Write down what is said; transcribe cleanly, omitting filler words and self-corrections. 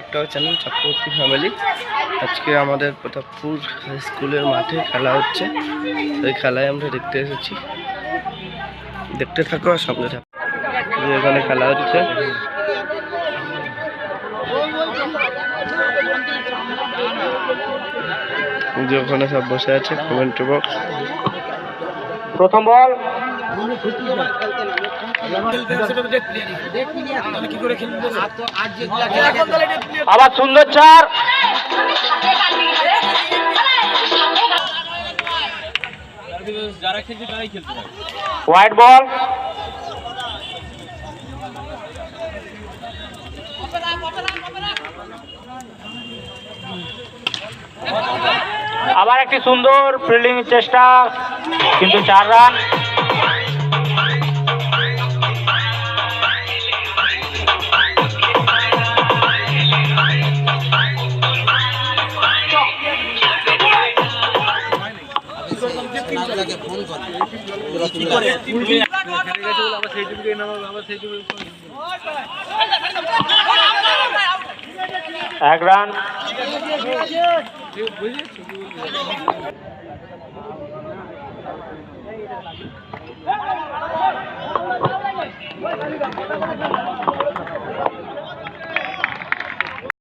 একটা channel Chakraborty family. আজকে আমাদের প্রতাপপুর হাই স্কুলের মাঠে খেলা হচ্ছে, ওই খেলায় আমরা দেখতে এসেছি। দেখতে থাকো আর সঙ্গে থাকো। এখানে খেলা হচ্ছে, যে ওখানে সব বসে আছে কমেন্ট্রি বক্স। প্রথম বল, আবার সুন্দর চার, যারা খেলছে তারাই খেলতে পারে। হোয়াইট বল, আবার একটি সুন্দর ফিল্ডিং চেষ্টা, কিন্তু 4 রান। এক রান।